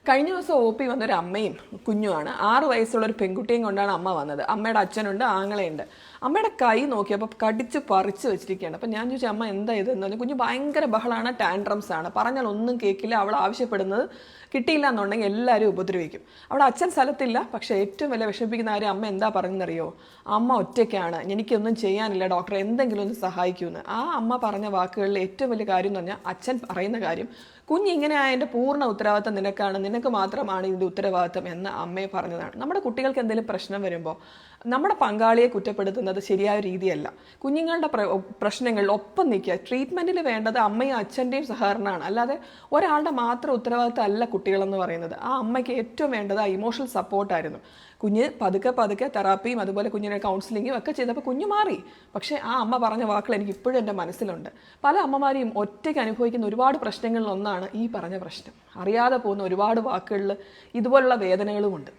കഴിഞ്ഞ ദിവസം O P വന്നൊരു അമ്മയും കുഞ്ഞുമാണ്. 6 വയസ്സുള്ള ഒരു പെൺകുട്ടിയും കൊണ്ടാണ് അമ്മ വന്നത്. അമ്മയുടെ അച്ഛനുണ്ട്, ആങ്ങളയുണ്ട്. അമ്മയുടെ കൈ നോക്കിയപ്പോൾ കടിച്ച് പറിച്ച് വെച്ചിരിക്കുകയാണ്. അപ്പം ഞാൻ ചോദിച്ചു, അമ്മ എന്താ ഇതെന്ന് പറഞ്ഞു. കുഞ്ഞ് ഭയങ്കര ബഹളമാണ്, ടാൻട്രംസ് ആണ്, പറഞ്ഞാൽ ഒന്നും കേൾക്കില്ല. അവൾ ആവശ്യപ്പെടുന്നത് കിട്ടിയില്ല എന്നുണ്ടെങ്കിൽ എല്ലാവരും ഉപദ്രവിക്കും. അവിടെ അച്ഛൻ സ്ഥലത്തില്ല. പക്ഷേ ഏറ്റവും വലിയ വിഷമിപ്പിക്കുന്ന കാര്യം അമ്മ എന്താ പറഞ്ഞെന്നറിയോ? അമ്മ ഒറ്റയ്ക്കാണ്, എനിക്കൊന്നും ചെയ്യാനില്ല ഡോക്ടറെ, എന്തെങ്കിലും ഒന്ന് സഹായിക്കുമെന്ന്. ആ അമ്മ പറഞ്ഞ വാക്കുകളിൽ ഏറ്റവും വലിയ കാര്യം എന്ന് പറഞ്ഞാൽ അച്ഛൻ പറയുന്ന കാര്യം, കുഞ്ഞിങ്ങനെ ആയതിൻ്റെ പൂർണ്ണ ഉത്തരവാദിത്തം നിനക്കാണ്, നിനക്ക് മാത്രമാണ് ഇതിൻ്റെ ഉത്തരവാദിത്തം എന്ന് അമ്മയെ പറഞ്ഞതാണ്. നമ്മുടെ കുട്ടികൾക്ക് എന്തെങ്കിലും പ്രശ്നം വരുമ്പോൾ നമ്മുടെ പങ്കാളിയെ കുറ്റപ്പെടുത്തുന്നത് ശരിയായ രീതിയല്ല. കുഞ്ഞുങ്ങളുടെ പ്രശ്നങ്ങളിൽ ഒപ്പം നിൽക്കുക. ട്രീറ്റ്മെൻറ്റിൽ വേണ്ടത് അമ്മയും അച്ഛൻ്റെയും സഹകരണമാണ്, അല്ലാതെ ഒരാളുടെ മാത്രം ഉത്തരവാദിത്തം അല്ല കുട്ടികളെന്ന് പറയുന്നത്. ആ അമ്മയ്ക്ക് ഏറ്റവും വേണ്ടത് ആ ഇമോഷണൽ സപ്പോർട്ടായിരുന്നു. കുഞ്ഞ് പതുക്കെ പതുക്കെ തെറാപ്പിയും അതുപോലെ കുഞ്ഞിനെ കൗൺസിലിങ്ങും ഒക്കെ ചെയ്തപ്പോൾ കുഞ്ഞ് മാറി. പക്ഷേ ആ അമ്മ പറഞ്ഞ വാക്കുകൾ എനിക്ക് ഇപ്പോഴും എൻ്റെ മനസ്സിലുണ്ട്. പല അമ്മമാരെയും ഒറ്റയ്ക്ക് അനുഭവിക്കുന്ന ഒരുപാട് പ്രശ്നങ്ങളിൽ ഒന്നാണ് ഈ പറഞ്ഞ പ്രശ്നം. അറിയാതെ പോകുന്ന ഒരുപാട് വാക്കുകളിൽ ഇതുപോലുള്ള വേദനകളുമുണ്ട്.